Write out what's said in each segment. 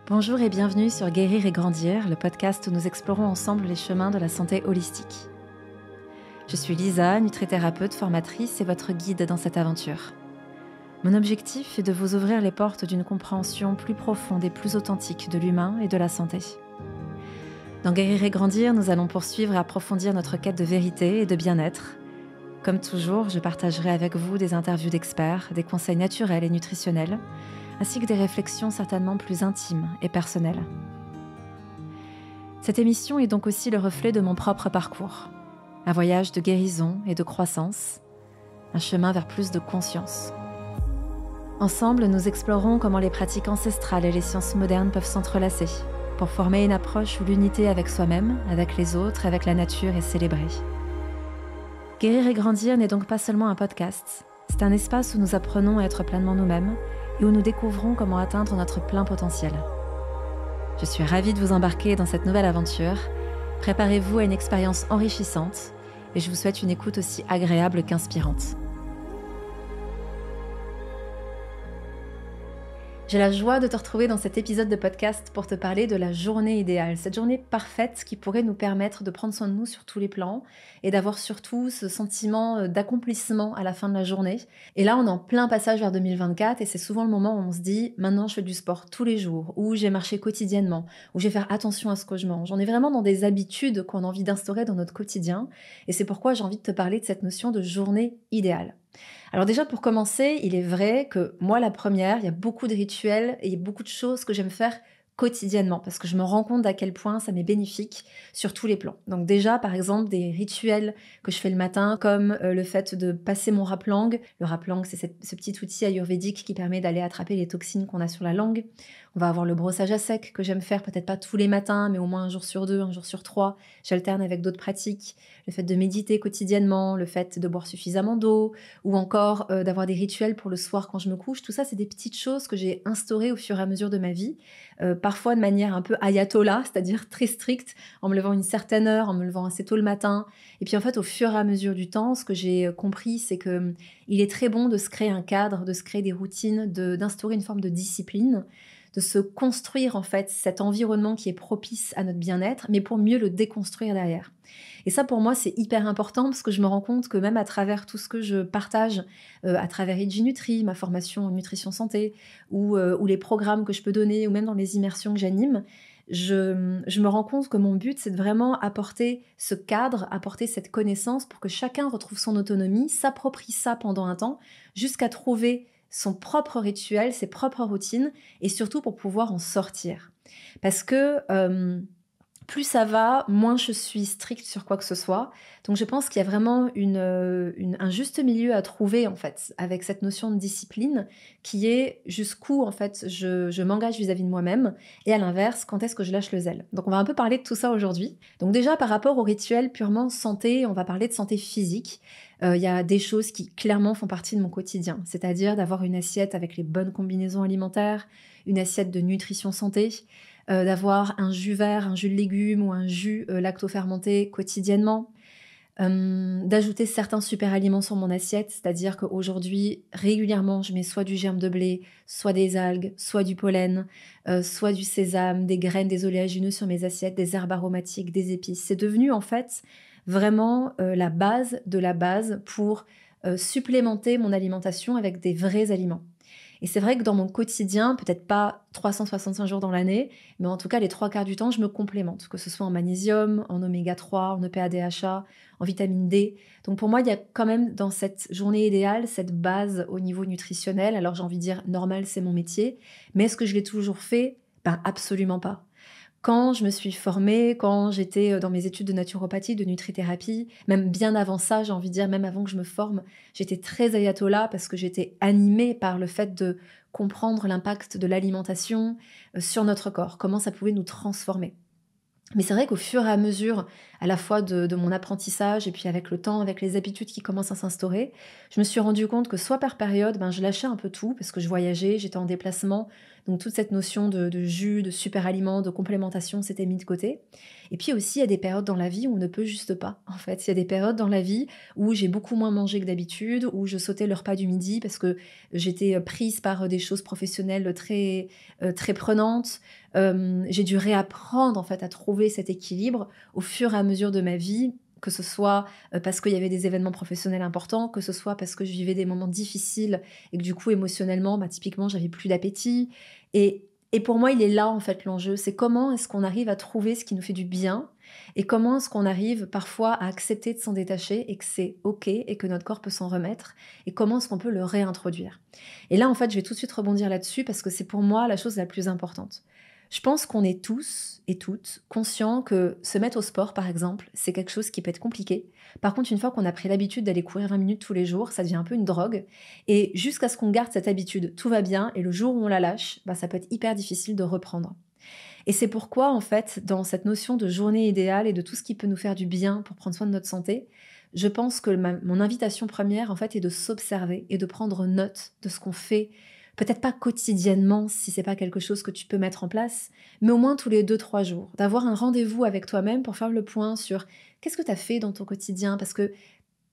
Bonjour et bienvenue sur Guérir et Grandir, le podcast où nous explorons ensemble les chemins de la santé holistique. Je suis Lisa, nutrithérapeute, formatrice et votre guide dans cette aventure. Mon objectif est de vous ouvrir les portes d'une compréhension plus profonde et plus authentique de l'humain et de la santé. Dans Guérir et Grandir, nous allons poursuivre et approfondir notre quête de vérité et de bien-être. Comme toujours, je partagerai avec vous des interviews d'experts, des conseils naturels et nutritionnels, ainsi que des réflexions certainement plus intimes et personnelles. Cette émission est donc aussi le reflet de mon propre parcours. Un voyage de guérison et de croissance, un chemin vers plus de conscience. Ensemble, nous explorons comment les pratiques ancestrales et les sciences modernes peuvent s'entrelacer pour former une approche où l'unité avec soi-même, avec les autres, avec la nature est célébrée. Guérir et Grandir n'est donc pas seulement un podcast, c'est un espace où nous apprenons à être pleinement nous-mêmes et où nous découvrons comment atteindre notre plein potentiel. Je suis ravie de vous embarquer dans cette nouvelle aventure. Préparez-vous à une expérience enrichissante et je vous souhaite une écoute aussi agréable qu'inspirante. J'ai la joie de te retrouver dans cet épisode de podcast pour te parler de la journée idéale, cette journée parfaite qui pourrait nous permettre de prendre soin de nous sur tous les plans et d'avoir surtout ce sentiment d'accomplissement à la fin de la journée. Et là, on est en plein passage vers 2024 et c'est souvent le moment où on se dit « maintenant je fais du sport tous les jours » ou « j'ai marché quotidiennement » ou « je vais faire attention à ce que je mange ». On est vraiment dans des habitudes qu'on a envie d'instaurer dans notre quotidien et c'est pourquoi j'ai envie de te parler de cette notion de journée idéale. Alors déjà, pour commencer, il est vrai que moi, la première, il y a beaucoup de rituels et il y a beaucoup de choses que j'aime faire quotidiennement parce que je me rends compte à quel point ça m'est bénéfique sur tous les plans. Donc déjà, par exemple, des rituels que je fais le matin, comme le fait de passer mon rap-langue. Le rap-langue, c'est ce petit outil ayurvédique qui permet d'aller attraper les toxines qu'on a sur la langue. On va avoir le brossage à sec que j'aime faire, peut-être pas tous les matins, mais au moins un jour sur 2, un jour sur 3. J'alterne avec d'autres pratiques. Le fait de méditer quotidiennement, le fait de boire suffisamment d'eau, ou encore d'avoir des rituels pour le soir quand je me couche. Tout ça, c'est des petites choses que j'ai instaurées au fur et à mesure de ma vie. Parfois de manière un peu ayatollah, c'est-à-dire très stricte, en me levant une certaine heure, en me levant assez tôt le matin. Et puis en fait, au fur et à mesure du temps, ce que j'ai compris, c'est que il est très bon de se créer un cadre, de se créer des routines, d'instaurer une forme de discipline, de se construire en fait cet environnement qui est propice à notre bien-être, mais pour mieux le déconstruire derrière. Et ça pour moi c'est hyper important parce que je me rends compte que même à travers tout ce que je partage, à travers IDGNutri, ma formation en nutrition santé, ou les programmes que je peux donner, ou même dans les immersions que j'anime, je me rends compte que mon but c'est de vraiment apporter ce cadre, apporter cette connaissance pour que chacun retrouve son autonomie, s'approprie ça pendant un temps, jusqu'à trouver son propre rituel, ses propres routines, et surtout pour pouvoir en sortir. Parce que plus ça va, moins je suis stricte sur quoi que ce soit. Donc je pense qu'il y a vraiment un juste milieu à trouver en fait, avec cette notion de discipline, qui est jusqu'où en fait je m'engage vis-à-vis de moi-même, et à l'inverse, quand est-ce que je lâche le zèle. Donc on va un peu parler de tout ça aujourd'hui. Donc déjà par rapport au rituel purement santé, on va parler de santé physique. Il y a des choses qui clairement font partie de mon quotidien, c'est-à-dire d'avoir une assiette avec les bonnes combinaisons alimentaires, une assiette de nutrition santé, d'avoir un jus vert, un jus de légumes ou un jus lacto-fermenté quotidiennement, d'ajouter certains super aliments sur mon assiette, c'est-à-dire qu'aujourd'hui, régulièrement, je mets soit du germe de blé, soit des algues, soit du pollen, soit du sésame, des graines, des oléagineux sur mes assiettes, des herbes aromatiques, des épices. C'est devenu en fait vraiment la base de la base pour supplémenter mon alimentation avec des vrais aliments. Et c'est vrai que dans mon quotidien, peut-être pas 365 jours dans l'année, mais en tout cas les 3/4 du temps, je me complémente, que ce soit en magnésium, en oméga 3, en EPA-DHA, en vitamine D. Donc pour moi, il y a quand même dans cette journée idéale, cette base au niveau nutritionnel. Alors j'ai envie de dire, normal, c'est mon métier, mais est-ce que je l'ai toujours fait ? Ben absolument pas. Quand je me suis formée, quand j'étais dans mes études de naturopathie, de nutrithérapie, même bien avant ça, j'ai envie de dire, même avant que je me forme, j'étais très ayatollah parce que j'étais animée par le fait de comprendre l'impact de l'alimentation sur notre corps, comment ça pouvait nous transformer. Mais c'est vrai qu'au fur et à mesure, à la fois de mon apprentissage et puis avec le temps, avec les habitudes qui commencent à s'instaurer, je me suis rendu compte que soit par période, je lâchais un peu tout parce que je voyageais, j'étais en déplacement, Donc toute cette notion de jus, de super aliments, de complémentation, c'était mis de côté. Et puis aussi, il y a des périodes dans la vie où on ne peut juste pas. En fait, il y a des périodes dans la vie où j'ai beaucoup moins mangé que d'habitude, où je sautais le repas du midi parce que j'étais prise par des choses professionnelles très prenantes. J'ai dû réapprendre en fait à trouver cet équilibre au fur et à mesure de ma vie, que ce soit parce qu'il y avait des événements professionnels importants, que ce soit parce que je vivais des moments difficiles et que du coup émotionnellement, typiquement, j'avais plus d'appétit. Et pour moi, il est là en fait l'enjeu, c'est comment est-ce qu'on arrive à trouver ce qui nous fait du bien et comment est-ce qu'on arrive parfois à accepter de s'en détacher et que c'est ok et que notre corps peut s'en remettre et comment est-ce qu'on peut le réintroduire. Et là, en fait, je vais tout de suite rebondir là-dessus parce que c'est pour moi la chose la plus importante. Je pense qu'on est tous et toutes conscients que se mettre au sport, par exemple, c'est quelque chose qui peut être compliqué. Par contre, une fois qu'on a pris l'habitude d'aller courir 20 minutes tous les jours, ça devient un peu une drogue. Et jusqu'à ce qu'on garde cette habitude, tout va bien. Et le jour où on la lâche, ça peut être hyper difficile de reprendre. Et c'est pourquoi, en fait, dans cette notion de journée idéale et de tout ce qui peut nous faire du bien pour prendre soin de notre santé, je pense que mon invitation première, en fait, est de s'observer et de prendre note de ce qu'on fait. Peut-être pas quotidiennement, si c'est pas quelque chose que tu peux mettre en place, mais au moins tous les 2, 3 jours. D'avoir un rendez-vous avec toi-même pour faire le point sur qu'est-ce que tu as fait dans ton quotidien. Parce que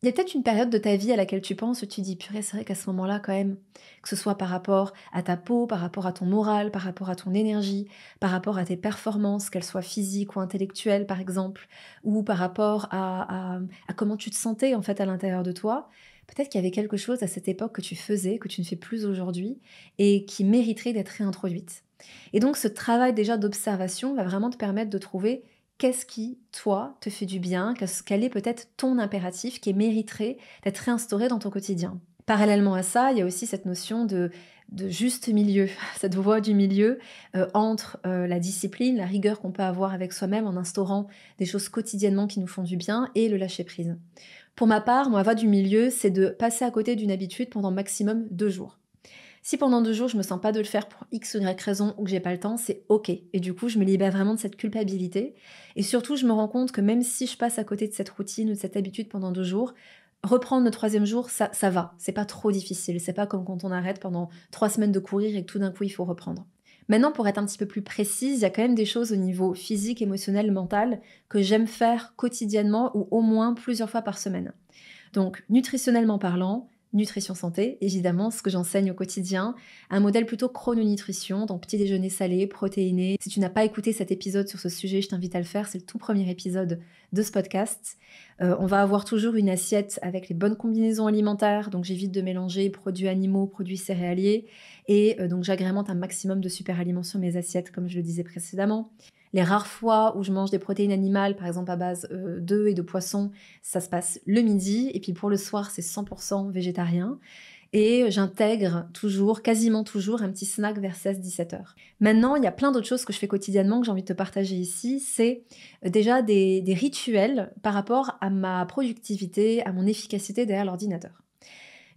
il y a peut-être une période de ta vie à laquelle tu penses où tu dis, purée, c'est vrai qu'à ce moment-là, quand même, que ce soit par rapport à ta peau, par rapport à ton moral, par rapport à ton énergie, par rapport à tes performances, qu'elles soient physiques ou intellectuelles, par exemple, ou par rapport à comment tu te sentais, en fait, à l'intérieur de toi, peut-être qu'il y avait quelque chose à cette époque que tu faisais, que tu ne fais plus aujourd'hui, et qui mériterait d'être réintroduite. Et donc, ce travail déjà d'observation va vraiment te permettre de trouver qu'est-ce qui, toi, te fait du bien, quel est peut-être ton impératif qui mériterait d'être réinstauré dans ton quotidien. Parallèlement à ça, il y a aussi cette notion de juste milieu, cette voie du milieu entre la discipline, la rigueur qu'on peut avoir avec soi-même en instaurant des choses quotidiennement qui nous font du bien et le lâcher-prise. Pour ma part, ma voie du milieu, c'est de passer à côté d'une habitude pendant maximum 2 jours. Si pendant 2 jours, je me sens pas de le faire pour X ou Y raison ou que j'ai pas le temps, c'est ok. Et du coup, je me libère vraiment de cette culpabilité. Et surtout, je me rends compte que même si je passe à côté de cette routine ou de cette habitude pendant 2 jours, reprendre le troisième jour, ça va. C'est pas trop difficile. C'est pas comme quand on arrête pendant 3 semaines de courir et que tout d'un coup, il faut reprendre. Maintenant, pour être un petit peu plus précise, il y a quand même des choses au niveau physique, émotionnel, mental que j'aime faire quotidiennement ou au moins plusieurs fois par semaine. Donc, nutritionnellement parlant, nutrition santé, évidemment, ce que j'enseigne au quotidien, un modèle plutôt chrononutrition, donc petit déjeuner salé, protéiné. Si tu n'as pas écouté cet épisode sur ce sujet, je t'invite à le faire, c'est le tout premier épisode de ce podcast. On va avoir toujours une assiette avec les bonnes combinaisons alimentaires, donc j'évite de mélanger produits animaux, produits céréaliers, et donc j'agrémente un maximum de super aliments sur mes assiettes, comme je le disais précédemment. Les rares fois où je mange des protéines animales, par exemple à base d'œufs et de poissons, ça se passe le midi. Et puis pour le soir, c'est 100% végétarien. Et j'intègre toujours, quasiment toujours, un petit snack vers 16-17 heures. Maintenant, il y a plein d'autres choses que je fais quotidiennement que j'ai envie de te partager ici. C'est déjà des rituels par rapport à ma productivité, à mon efficacité derrière l'ordinateur.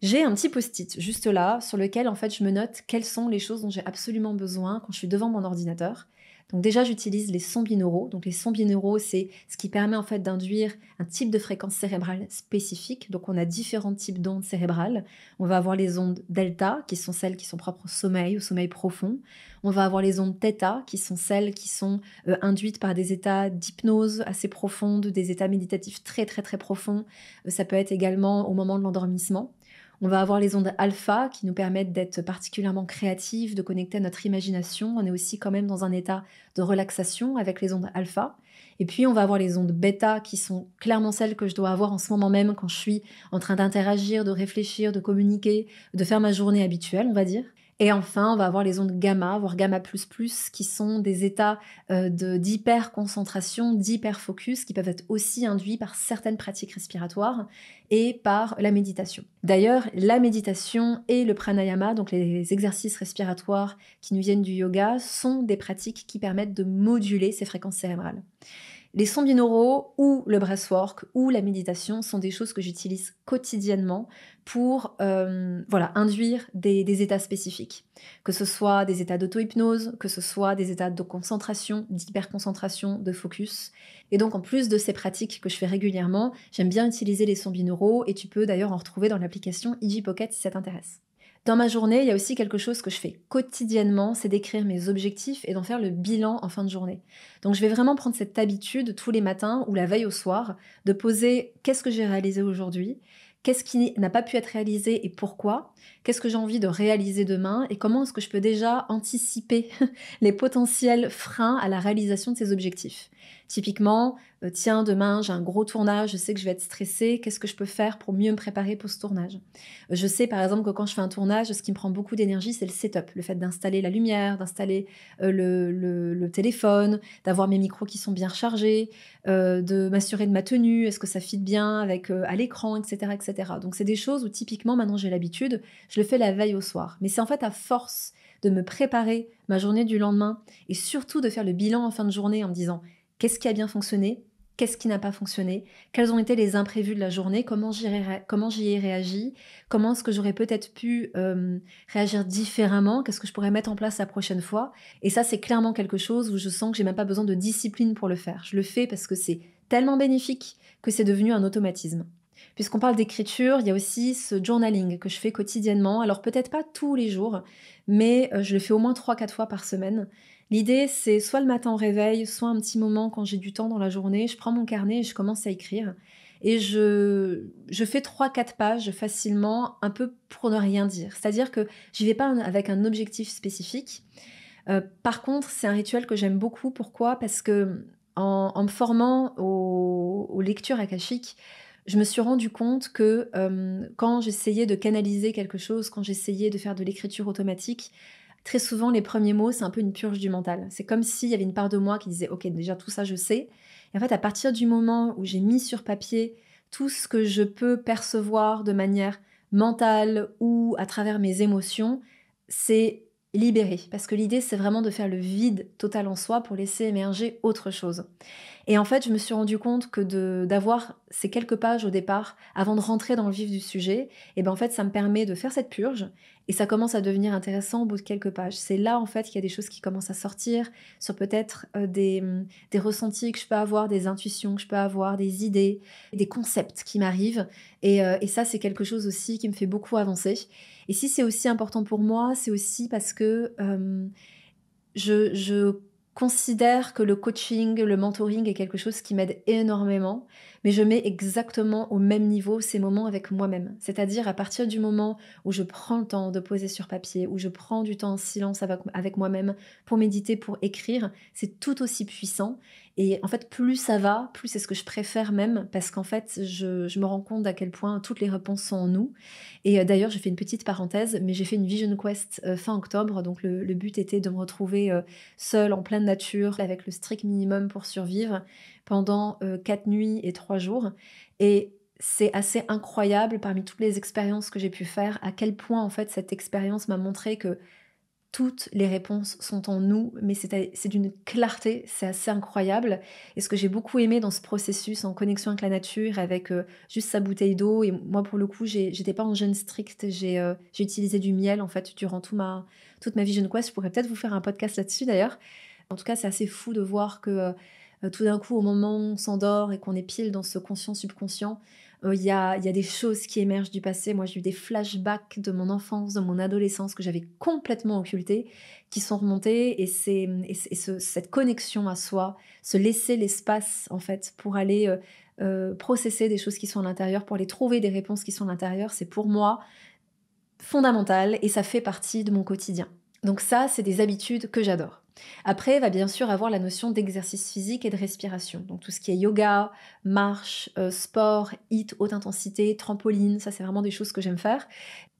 J'ai un petit post-it juste là sur lequel en fait je me note quelles sont les choses dont j'ai absolument besoin quand je suis devant mon ordinateur. Donc déjà j'utilise les sons binauraux. Donc les sons binauraux c'est ce qui permet en fait d'induire un type de fréquence cérébrale spécifique. Donc on a différents types d'ondes cérébrales. On va avoir les ondes delta qui sont celles qui sont propres au sommeil profond. On va avoir les ondes theta qui sont celles qui sont induites par des états d'hypnose assez profondes, des états méditatifs très très très profonds. Ça peut être également au moment de l'endormissement. On va avoir les ondes alpha qui nous permettent d'être particulièrement créatifs, de connecter à notre imagination. On est aussi quand même dans un état de relaxation avec les ondes alpha. Et puis on va avoir les ondes bêta qui sont clairement celles que je dois avoir en ce moment même quand je suis en train d'interagir, de réfléchir, de communiquer, de faire ma journée habituelle, on va dire. Et enfin, on va avoir les ondes gamma, voire gamma++, qui sont des états d'hyper-concentration, d'hyper-focus, qui peuvent être aussi induits par certaines pratiques respiratoires et par la méditation. D'ailleurs, la méditation et le pranayama, donc les exercices respiratoires qui nous viennent du yoga, sont des pratiques qui permettent de moduler ces fréquences cérébrales. Les sons binauraux ou le breathwork ou la méditation sont des choses que j'utilise quotidiennement pour induire des états spécifiques. Que ce soit des états d'auto-hypnose, que ce soit des états de concentration, d'hyperconcentration, de focus. Et donc en plus de ces pratiques que je fais régulièrement, j'aime bien utiliser les sons binauraux et tu peux d'ailleurs en retrouver dans l'application EG Pocket si ça t'intéresse. Dans ma journée, il y a aussi quelque chose que je fais quotidiennement, c'est d'écrire mes objectifs et d'en faire le bilan en fin de journée. Donc je vais vraiment prendre cette habitude tous les matins ou la veille au soir de poser qu'est-ce que j'ai réalisé aujourd'hui, qu'est-ce qui n'a pas pu être réalisé et pourquoi, qu'est-ce que j'ai envie de réaliser demain et comment est-ce que je peux déjà anticiper les potentiels freins à la réalisation de ces objectifs. Typiquement, tiens, demain j'ai un gros tournage, je sais que je vais être stressée, qu'est-ce que je peux faire pour mieux me préparer pour ce tournage? Je sais par exemple que quand je fais un tournage, ce qui me prend beaucoup d'énergie, c'est le setup, le fait d'installer la lumière, d'installer le téléphone, d'avoir mes micros qui sont bien rechargés, de m'assurer de ma tenue, est-ce que ça fit bien avec à l'écran, etc., etc. Donc c'est des choses où typiquement maintenant j'ai l'habitude, je le fais la veille au soir. Mais c'est en fait à force de me préparer ma journée du lendemain et surtout de faire le bilan en fin de journée en me disant qu'est-ce qui a bien fonctionné, qu'est-ce qui n'a pas fonctionné, quels ont été les imprévus de la journée, comment j'y ai réagi, comment est-ce que j'aurais peut-être pu réagir différemment, qu'est-ce que je pourrais mettre en place la prochaine fois. Et ça, c'est clairement quelque chose où je sens que j'ai même pas besoin de discipline pour le faire. Je le fais parce que c'est tellement bénéfique que c'est devenu un automatisme. Puisqu'on parle d'écriture, il y a aussi ce journaling que je fais quotidiennement. Alors peut-être pas tous les jours, mais je le fais au moins 3 4 fois par semaine. L'idée, c'est soit le matin au réveil, soit un petit moment quand j'ai du temps dans la journée, je prends mon carnet et je commence à écrire. Et je fais 3 4 pages facilement, un peu pour ne rien dire. C'est-à-dire que j'y vais pas avec un objectif spécifique. Par contre, c'est un rituel que j'aime beaucoup. Pourquoi? Parce que en me formant aux lectures akashiques, je me suis rendu compte que quand j'essayais de canaliser quelque chose, quand j'essayais de faire de l'écriture automatique, très souvent les premiers mots, c'est un peu une purge du mental. C'est comme s'il y avait une part de moi qui disait ok, déjà tout ça je sais. Et en fait, à partir du moment où j'ai mis sur papier tout ce que je peux percevoir de manière mentale ou à travers mes émotions, c'est libéré. Parce que l'idée, c'est vraiment de faire le vide total en soi pour laisser émerger autre chose. Et en fait, je me suis rendu compte que d'avoir ces quelques pages au départ, avant de rentrer dans le vif du sujet, et ben en fait, ça me permet de faire cette purge et ça commence à devenir intéressant au bout de quelques pages. C'est là en fait qu'il y a des choses qui commencent à sortir sur peut-être des ressentis que je peux avoir, des intuitions que je peux avoir, des idées, des concepts qui m'arrivent. Et ça, c'est quelque chose aussi qui me fait beaucoup avancer. Et si c'est aussi important pour moi, c'est aussi parce que je considère que le coaching, le mentoring est quelque chose qui m'aide énormément, mais je mets exactement au même niveau ces moments avec moi-même. C'est-à-dire à partir du moment où je prends le temps de poser sur papier, où je prends du temps en silence avec moi-même pour méditer, pour écrire, c'est tout aussi puissant. Et en fait, plus ça va, plus c'est ce que je préfère même, parce qu'en fait, je me rends compte à quel point toutes les réponses sont en nous. Et d'ailleurs, j'ai fait une petite parenthèse, mais j'ai fait une Vision Quest fin octobre, donc le but était de me retrouver seule en pleine nature, avec le strict minimum pour survivre, pendant 4 nuits et 3 jours. Et c'est assez incroyable parmi toutes les expériences que j'ai pu faire, à quel point en fait cette expérience m'a montré que toutes les réponses sont en nous, mais c'est d'une clarté, c'est assez incroyable. Et ce que j'ai beaucoup aimé dans ce processus en connexion avec la nature, avec juste sa bouteille d'eau, et moi pour le coup, j'étais pas en jeûne strict, j'ai utilisé du miel en fait durant toute ma Vision Quest. Je pourrais peut-être vous faire un podcast là-dessus d'ailleurs. En tout cas, c'est assez fou de voir que tout d'un coup, au moment où on s'endort et qu'on est pile dans ce conscient-subconscient, il y a des choses qui émergent du passé. Moi, j'ai eu des flashbacks de mon enfance, de mon adolescence que j'avais complètement occultés, qui sont remontés. Cette connexion à soi, se laisser l'espace, en fait, pour aller processer des choses qui sont à l'intérieur, pour aller trouver des réponses qui sont à l'intérieur, c'est pour moi fondamental et ça fait partie de mon quotidien. Donc ça, c'est des habitudes que j'adore. Après, il va bien sûr avoir la notion d'exercice physique et de respiration. Donc tout ce qui est yoga, marche, sport, HIIT, haute intensité, trampoline, ça c'est vraiment des choses que j'aime faire.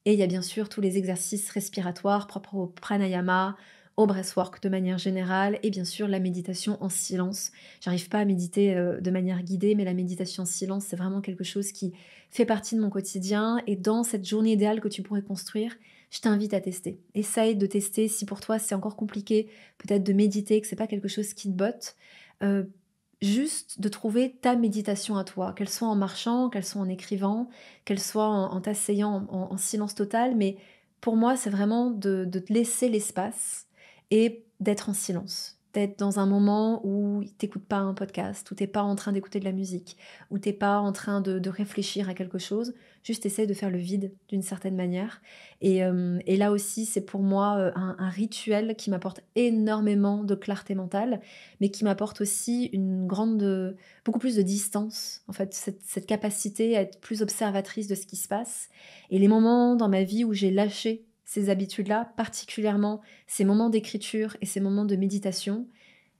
Et il y a bien sûr tous les exercices respiratoires propres au pranayama, au breathwork de manière générale, et bien sûr la méditation en silence. J'arrive pas à méditer de manière guidée, mais la méditation en silence, c'est vraiment quelque chose qui fait partie de mon quotidien. Et dans cette journée idéale que tu pourrais construire, je t'invite à tester. Essaye de tester si pour toi c'est encore compliqué, peut-être de méditer, que c'est pas quelque chose qui te botte. euh, Juste de trouver ta méditation à toi, qu'elle soit en marchant, qu'elle soit en écrivant, qu'elle soit en t'asseyant en silence total, mais pour moi, c'est vraiment de te laisser l'espace et d'être en silence. d'être dans un moment où t'écoutes pas un podcast, où t'es pas en train d'écouter de la musique, où t'es pas en train de réfléchir à quelque chose, juste essaye de faire le vide d'une certaine manière. Et là aussi, c'est pour moi un rituel qui m'apporte énormément de clarté mentale, mais qui m'apporte aussi une grande, beaucoup plus de distance, en fait, cette capacité à être plus observatrice de ce qui se passe. Et les moments dans ma vie où j'ai lâché ces habitudes-là, particulièrement ces moments d'écriture et ces moments de méditation,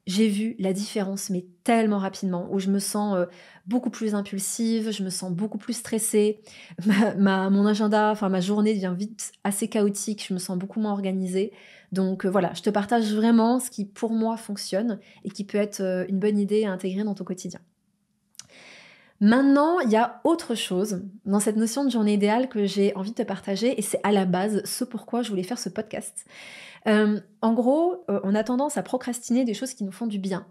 j'ai vu la différence, mais tellement rapidement, où je me sens beaucoup plus impulsive, je me sens beaucoup plus stressée, mon agenda, enfin ma journée devient vite assez chaotique, je me sens beaucoup moins organisée. Donc voilà, je te partage vraiment ce qui pour moi fonctionne et qui peut être une bonne idée à intégrer dans ton quotidien. Maintenant, il y a autre chose dans cette notion de journée idéale que j'ai envie de te partager et c'est à la base ce pourquoi je voulais faire ce podcast. En gros, on a tendance à procrastiner des choses qui nous font du bien.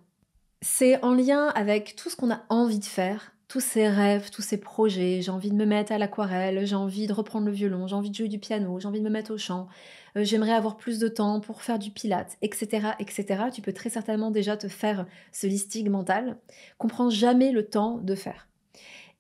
C'est en lien avec tout ce qu'on a envie de faire, tous ces rêves, tous ces projets. J'ai envie de me mettre à l'aquarelle, j'ai envie de reprendre le violon, j'ai envie de jouer du piano, j'ai envie de me mettre au chant, j'aimerais avoir plus de temps pour faire du pilates, etc., etc. Tu peux très certainement déjà te faire ce listing mental qu'on prend jamais le temps de faire.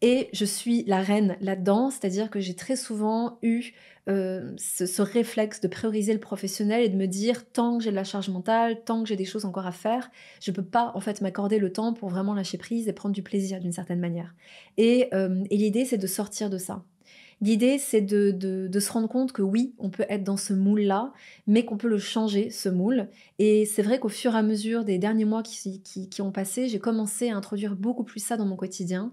Et je suis la reine là-dedans, c'est-à-dire que j'ai très souvent eu ce réflexe de prioriser le professionnel et de me dire tant que j'ai de la charge mentale, tant que j'ai des choses encore à faire, je peux pas en fait m'accorder le temps pour vraiment lâcher prise et prendre du plaisir d'une certaine manière. Et l'idée, c'est de sortir de ça. L'idée, c'est de se rendre compte que oui, on peut être dans ce moule-là, mais qu'on peut le changer, ce moule. Et c'est vrai qu'au fur et à mesure des derniers mois qui ont passé, j'ai commencé à introduire beaucoup plus ça dans mon quotidien.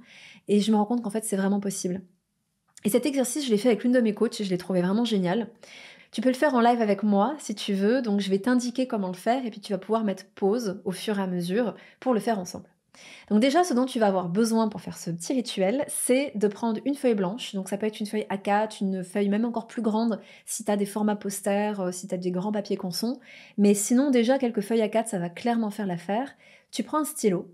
Et je me rends compte qu'en fait, c'est vraiment possible. Et cet exercice, je l'ai fait avec l'une de mes coachs et je l'ai trouvé vraiment génial. Tu peux le faire en live avec moi si tu veux, donc je vais t'indiquer comment le faire et puis tu vas pouvoir mettre pause au fur et à mesure pour le faire ensemble. Donc déjà, ce dont tu vas avoir besoin pour faire ce petit rituel, c'est de prendre une feuille blanche. Donc ça peut être une feuille A4, une feuille même encore plus grande si tu as des formats posters, si tu as des grands papiers conçons. Mais sinon, déjà, quelques feuilles A4, ça va clairement faire l'affaire. Tu prends un stylo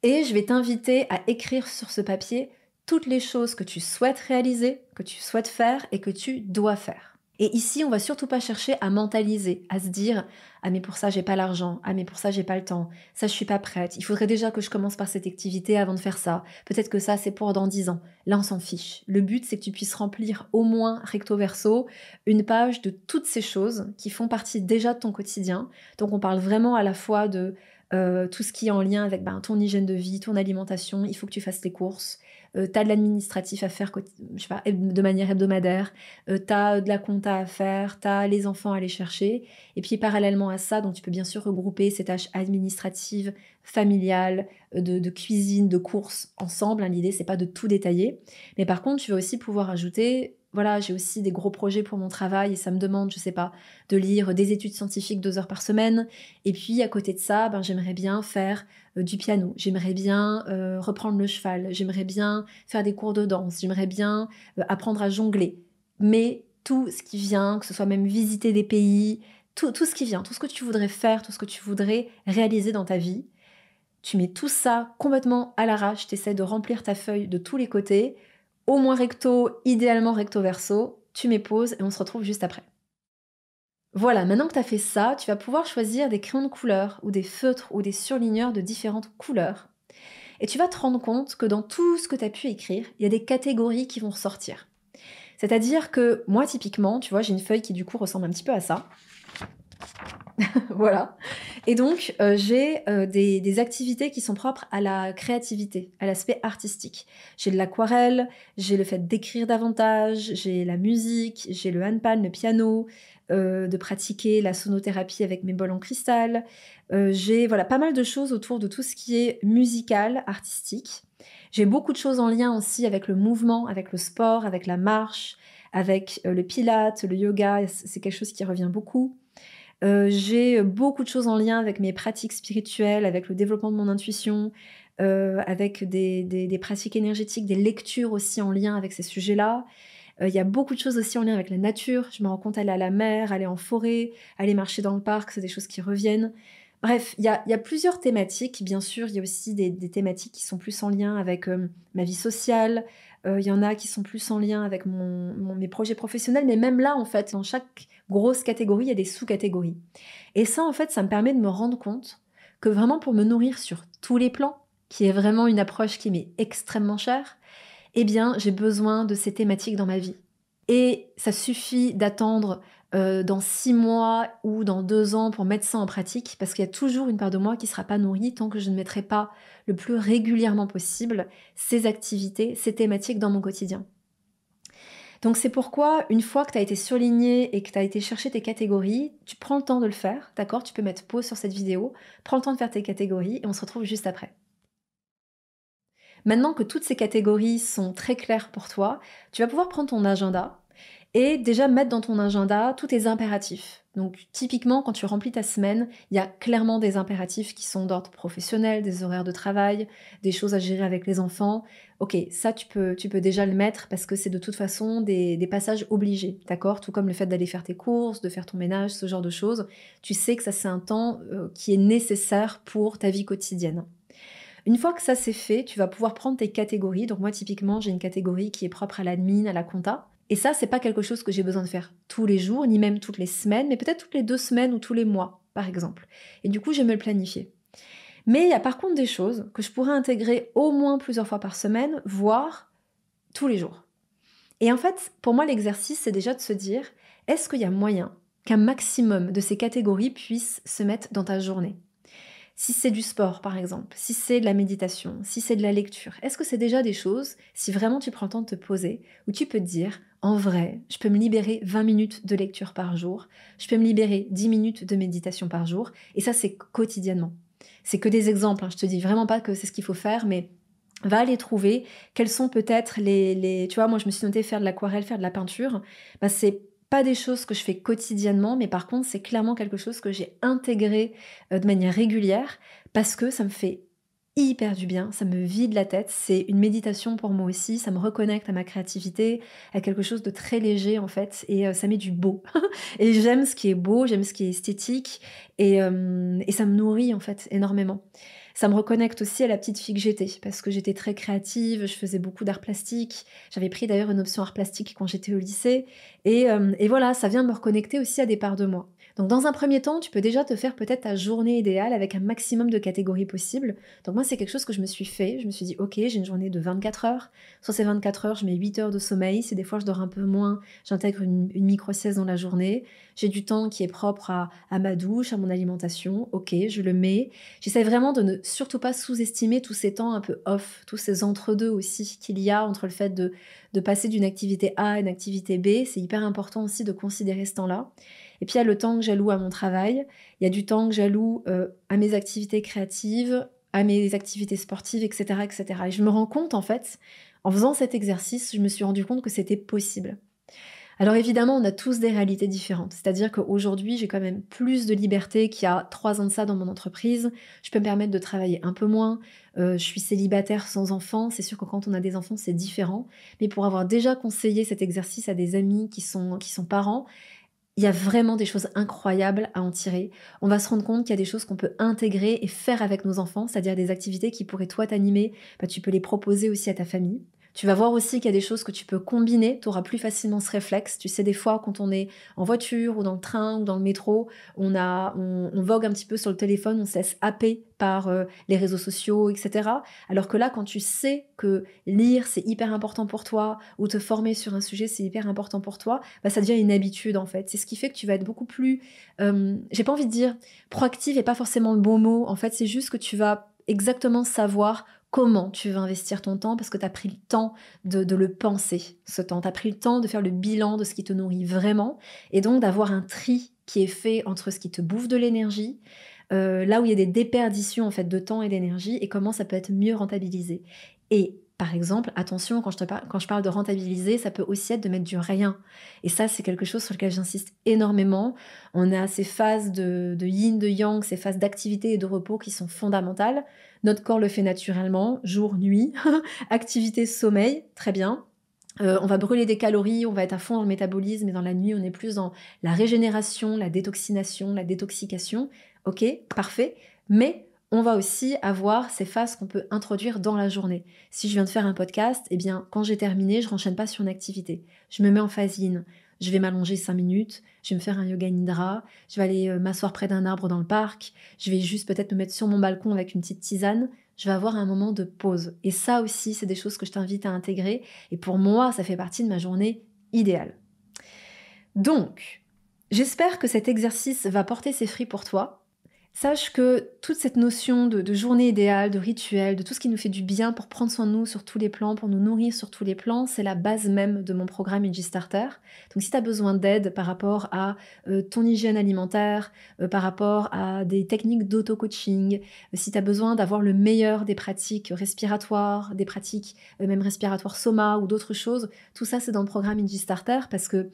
et je vais t'inviter à écrire sur ce papier toutes les choses que tu souhaites réaliser, que tu souhaites faire et que tu dois faire. Et ici, on va surtout pas chercher à mentaliser, à se dire ah mais pour ça j'ai pas l'argent, ah mais pour ça j'ai pas le temps, ça je suis pas prête, il faudrait déjà que je commence par cette activité avant de faire ça, peut-être que ça c'est pour dans 10 ans. Là on s'en fiche. Le but c'est que tu puisses remplir au moins recto verso une page de toutes ces choses qui font partie déjà de ton quotidien. Donc on parle vraiment à la fois de tout ce qui est en lien avec ton hygiène de vie, ton alimentation, il faut que tu fasses tes courses, tu as de l'administratif à faire je sais pas, de manière hebdomadaire, tu as de la compta à faire, tu as les enfants à aller chercher. Et puis parallèlement à ça, donc tu peux bien sûr regrouper ces tâches administratives, familiales, de cuisine, de courses ensemble. Hein. L'idée, c'est pas de tout détailler. Mais par contre, tu vas aussi pouvoir ajouter, voilà, j'ai aussi des gros projets pour mon travail et ça me demande, je sais pas, de lire des études scientifiques 2 heures par semaine. Et puis à côté de ça, j'aimerais bien faire du piano, j'aimerais bien reprendre le cheval, j'aimerais bien faire des cours de danse, j'aimerais bien apprendre à jongler. Mais tout ce qui vient, que ce soit même visiter des pays, tout ce qui vient, tout ce que tu voudrais faire, tout ce que tu voudrais réaliser dans ta vie, tu mets tout ça complètement à l'arrache, tu essaies de remplir ta feuille de tous les côtés, au moins recto, idéalement recto verso, tu mets pause et on se retrouve juste après. Voilà, maintenant que tu as fait ça, tu vas pouvoir choisir des crayons de couleur ou des feutres ou des surligneurs de différentes couleurs. Et tu vas te rendre compte que dans tout ce que tu as pu écrire, il y a des catégories qui vont ressortir. C'est-à-dire que moi, typiquement, tu vois, j'ai une feuille qui du coup ressemble un petit peu à ça. Voilà. Et donc, j'ai des activités qui sont propres à la créativité, à l'aspect artistique. J'ai de l'aquarelle, j'ai le fait d'écrire davantage, j'ai la musique, j'ai le handpan, le piano, de pratiquer la sonothérapie avec mes bols en cristal. J'ai voilà, pas mal de choses autour de tout ce qui est musical, artistique. J'ai beaucoup de choses en lien aussi avec le mouvement, avec le sport, avec la marche, avec le pilate, le yoga, c'est quelque chose qui revient beaucoup. J'ai beaucoup de choses en lien avec mes pratiques spirituelles, avec le développement de mon intuition, avec des pratiques énergétiques, des lectures aussi en lien avec ces sujets-là. Il y a beaucoup de choses aussi en lien avec la nature. Je me rends compte aller à la mer, aller en forêt, aller marcher dans le parc, c'est des choses qui reviennent. Bref, il y a plusieurs thématiques. Bien sûr, il y a aussi des thématiques qui sont plus en lien avec ma vie sociale. Il y en a qui sont plus en lien avec mes projets professionnels. Mais même là, en fait, dans chaque grosse catégorie, il y a des sous-catégories. Et ça, en fait, ça me permet de me rendre compte que vraiment pour me nourrir sur tous les plans, qui est vraiment une approche qui m'est extrêmement chère, eh bien, j'ai besoin de ces thématiques dans ma vie. Et ça suffit d'attendre dans 6 mois ou dans 2 ans pour mettre ça en pratique, parce qu'il y a toujours une part de moi qui ne sera pas nourrie tant que je ne mettrai pas le plus régulièrement possible ces activités, ces thématiques dans mon quotidien. Donc c'est pourquoi, une fois que tu as été surligné et que tu as été chercher tes catégories, tu prends le temps de le faire, d'accord? Tu peux mettre pause sur cette vidéo, prends le temps de faire tes catégories et on se retrouve juste après. Maintenant que toutes ces catégories sont très claires pour toi, tu vas pouvoir prendre ton agenda et déjà mettre dans ton agenda tous tes impératifs. Donc typiquement, quand tu remplis ta semaine, il y a clairement des impératifs qui sont d'ordre professionnel, des horaires de travail, des choses à gérer avec les enfants. Ok, ça tu peux déjà le mettre parce que c'est de toute façon des passages obligés, d'accord? Tout comme le fait d'aller faire tes courses, de faire ton ménage, ce genre de choses. Tu sais que ça c'est un temps qui est nécessaire pour ta vie quotidienne. Une fois que ça c'est fait, tu vas pouvoir prendre tes catégories. Donc moi typiquement, j'ai une catégorie qui est propre à l'admin, à la compta. Et ça, c'est pas quelque chose que j'ai besoin de faire tous les jours, ni même toutes les semaines, mais peut-être toutes les 2 semaines ou tous les mois, par exemple. Et du coup, je vais me le planifier. Mais il y a par contre des choses que je pourrais intégrer au moins plusieurs fois par semaine, voire tous les jours. Et en fait, pour moi, l'exercice, c'est déjà de se dire, est-ce qu'il y a moyen qu'un maximum de ces catégories puissent se mettre dans ta journée? Si c'est du sport, par exemple, si c'est de la méditation, si c'est de la lecture, est-ce que c'est déjà des choses, si vraiment tu prends le temps de te poser, où tu peux te dire, en vrai, je peux me libérer 20 minutes de lecture par jour, je peux me libérer 10 minutes de méditation par jour, et ça c'est quotidiennement. C'est que des exemples, hein, je te dis vraiment pas que c'est ce qu'il faut faire, mais va aller trouver quels sont peut-être Tu vois, moi je me suis noté faire de l'aquarelle, faire de la peinture, bah, c'est pas des choses que je fais quotidiennement, mais par contre c'est clairement quelque chose que j'ai intégré de manière régulière parce que ça me fait hyper du bien, ça me vide la tête, c'est une méditation pour moi aussi, ça me reconnecte à ma créativité, à quelque chose de très léger en fait, et ça met du beau. Et j'aime ce qui est beau, j'aime ce qui est esthétique, et ça me nourrit en fait énormément. Ça me reconnecte aussi à la petite fille que j'étais, parce que j'étais très créative, je faisais beaucoup d'art plastique, j'avais pris d'ailleurs une option art plastique quand j'étais au lycée, et voilà, ça vient me reconnecter aussi à des parts de moi. Donc dans un premier temps, tu peux déjà te faire peut-être ta journée idéale avec un maximum de catégories possibles. Donc moi, c'est quelque chose que je me suis fait. Je me suis dit, ok, j'ai une journée de 24 heures. Sur ces 24 heures, je mets 8 heures de sommeil. Si des fois je dors un peu moins, j'intègre une micro-sieste dans la journée. J'ai du temps qui est propre à ma douche, à mon alimentation. Ok, je le mets. J'essaie vraiment de ne surtout pas sous-estimer tous ces temps un peu off, tous ces entre-deux aussi qu'il y a entre le fait de passer d'une activité A à une activité B. C'est hyper important aussi de considérer ce temps-là. Et puis il y a le temps que j'alloue à mon travail, il y a du temps que j'alloue à mes activités créatives, à mes activités sportives, etc., etc. Et je me rends compte, en fait, en faisant cet exercice, je me suis rendu compte que c'était possible. Alors évidemment, on a tous des réalités différentes. C'est-à-dire qu'aujourd'hui, j'ai quand même plus de liberté qu'il y a 3 ans de ça dans mon entreprise. Je peux me permettre de travailler un peu moins. Je suis célibataire sans enfants. C'est sûr que quand on a des enfants, c'est différent. Mais pour avoir déjà conseillé cet exercice à des amis qui sont parents, il y a vraiment des choses incroyables à en tirer. On va se rendre compte qu'il y a des choses qu'on peut intégrer et faire avec nos enfants, c'est-à-dire des activités qui pourraient toi t'animer, bah, tu peux les proposer aussi à ta famille. Tu vas voir aussi qu'il y a des choses que tu peux combiner, tu auras plus facilement ce réflexe. Tu sais, des fois, quand on est en voiture ou dans le train ou dans le métro, on vogue un petit peu sur le téléphone, on se laisse happer par les réseaux sociaux, etc. Alors que là, quand tu sais que lire, c'est hyper important pour toi, ou te former sur un sujet, c'est hyper important pour toi, bah, ça devient une habitude en fait. C'est ce qui fait que tu vas être beaucoup plus, j'ai pas envie de dire proactive et pas forcément le bon mot. En fait, c'est juste que tu vas exactement savoir comment tu veux investir ton temps parce que tu as pris le temps de le penser, ce temps. Tu as pris le temps de faire le bilan de ce qui te nourrit vraiment et donc d'avoir un tri qui est fait entre ce qui te bouffe de l'énergie, là où il y a des déperditions en fait de temps et d'énergie et comment ça peut être mieux rentabilisé. Et par exemple, attention, quand je parle de rentabiliser, ça peut aussi être de mettre du rien. Et ça, c'est quelque chose sur lequel j'insiste énormément. On a ces phases de yin, de yang, ces phases d'activité et de repos qui sont fondamentales. Notre corps le fait naturellement, jour, nuit, activité, sommeil, très bien. On va brûler des calories, on va être à fond dans le métabolisme et dans la nuit, on est plus dans la régénération, la détoxination, la détoxication. Ok, parfait. Mais on va aussi avoir ces phases qu'on peut introduire dans la journée. Si je viens de faire un podcast, eh bien, quand j'ai terminé, je renchaîne pas sur une activité. Je me mets en phase yin. je vais m'allonger 5 minutes, je vais me faire un yoga nidra, je vais aller m'asseoir près d'un arbre dans le parc, je vais juste peut-être me mettre sur mon balcon avec une petite tisane, je vais avoir un moment de pause. Et ça aussi, c'est des choses que je t'invite à intégrer. Et pour moi, ça fait partie de ma journée idéale. Donc, j'espère que cet exercice va porter ses fruits pour toi. Sache que toute cette notion de journée idéale, de rituel, de tout ce qui nous fait du bien pour prendre soin de nous sur tous les plans, pour nous nourrir sur tous les plans, c'est la base même de mon programme Energy Starter. Donc si tu as besoin d'aide par rapport à ton hygiène alimentaire, par rapport à des techniques d'auto-coaching, si tu as besoin d'avoir le meilleur des pratiques respiratoires, des pratiques même respiratoires soma ou d'autres choses, tout ça c'est dans le programme Energy Starter parce que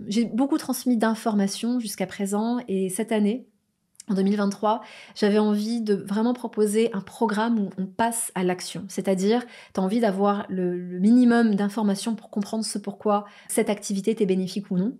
j'ai beaucoup transmis d'informations jusqu'à présent et cette année, en 2023, j'avais envie de vraiment proposer un programme où on passe à l'action. C'est-à-dire, tu as envie d'avoir le minimum d'informations pour comprendre ce pourquoi cette activité t'est bénéfique ou non.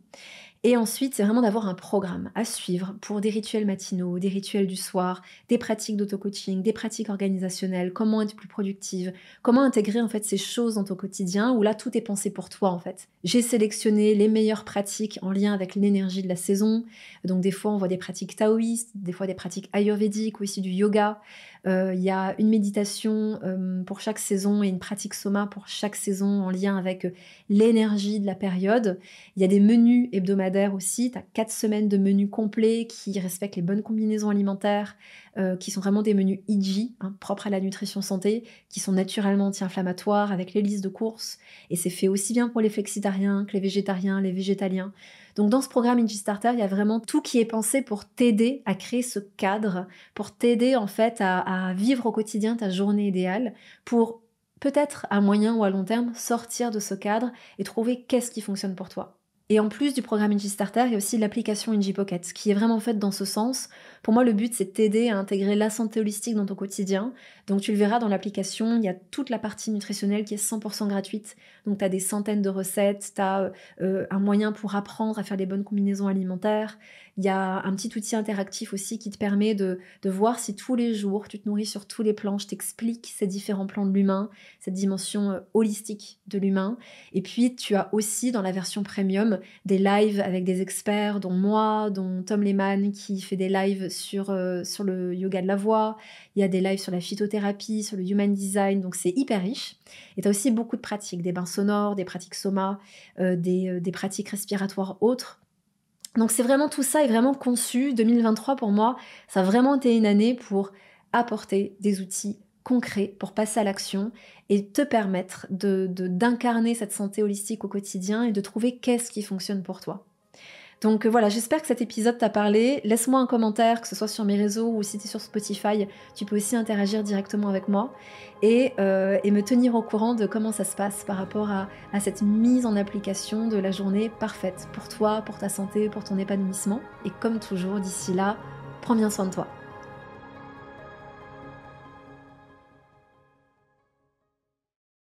Et ensuite, c'est vraiment d'avoir un programme à suivre pour des rituels matinaux, des rituels du soir, des pratiques d'auto-coaching, des pratiques organisationnelles, comment être plus productive, comment intégrer en fait ces choses dans ton quotidien où là tout est pensé pour toi en fait. J'ai sélectionné les meilleures pratiques en lien avec l'énergie de la saison. Donc des fois on voit des pratiques taoïstes, des fois des pratiques ayurvédiques ou ici du yoga. Il y a une méditation pour chaque saison et une pratique soma pour chaque saison en lien avec l'énergie de la période. Il y a des menus hebdomadaires aussi, tu as 4 semaines de menus complets qui respectent les bonnes combinaisons alimentaires, qui sont vraiment des menus IG, propres à la nutrition santé, qui sont naturellement anti-inflammatoires avec les listes de courses. Et c'est fait aussi bien pour les flexitariens que les végétariens, les végétaliens. Donc dans ce programme Energy Starter, il y a vraiment tout qui est pensé pour t'aider à créer ce cadre, pour t'aider en fait à vivre au quotidien ta journée idéale, pour peut-être à moyen ou à long terme sortir de ce cadre et trouver qu'est-ce qui fonctionne pour toi. Et en plus du programme Energy Starter, il y a aussi l'application Energy Pocket, qui est vraiment faite dans ce sens. Pour moi, le but, c'est de t'aider à intégrer la santé holistique dans ton quotidien. Donc tu le verras dans l'application, il y a toute la partie nutritionnelle qui est 100% gratuite. Donc tu as des centaines de recettes, tu as un moyen pour apprendre à faire des bonnes combinaisons alimentaires. Il y a un petit outil interactif aussi qui te permet de voir si tous les jours, tu te nourris sur tous les plans. Je t'explique ces différents plans de l'humain, cette dimension holistique de l'humain. Et puis, tu as aussi dans la version premium des lives avec des experts, dont moi, dont Tom Lehman qui fait des lives sur le yoga de la voix. Il y a des lives sur la phytothérapie, sur le human design, donc c'est hyper riche. Et tu as aussi beaucoup de pratiques, des bains sonores, des pratiques soma, des pratiques respiratoires autres. Donc c'est vraiment tout ça est vraiment conçu. 2023 pour moi, ça a vraiment été une année pour apporter des outils concrets pour passer à l'action et te permettre d'incarner cette santé holistique au quotidien et de trouver qu'est-ce qui fonctionne pour toi. Donc voilà, j'espère que cet épisode t'a parlé. Laisse-moi un commentaire, que ce soit sur mes réseaux ou si tu es sur Spotify, tu peux aussi interagir directement avec moi et me tenir au courant de comment ça se passe par rapport à cette mise en application de la journée parfaite pour toi, pour ta santé, pour ton épanouissement. Et comme toujours, d'ici là, prends bien soin de toi.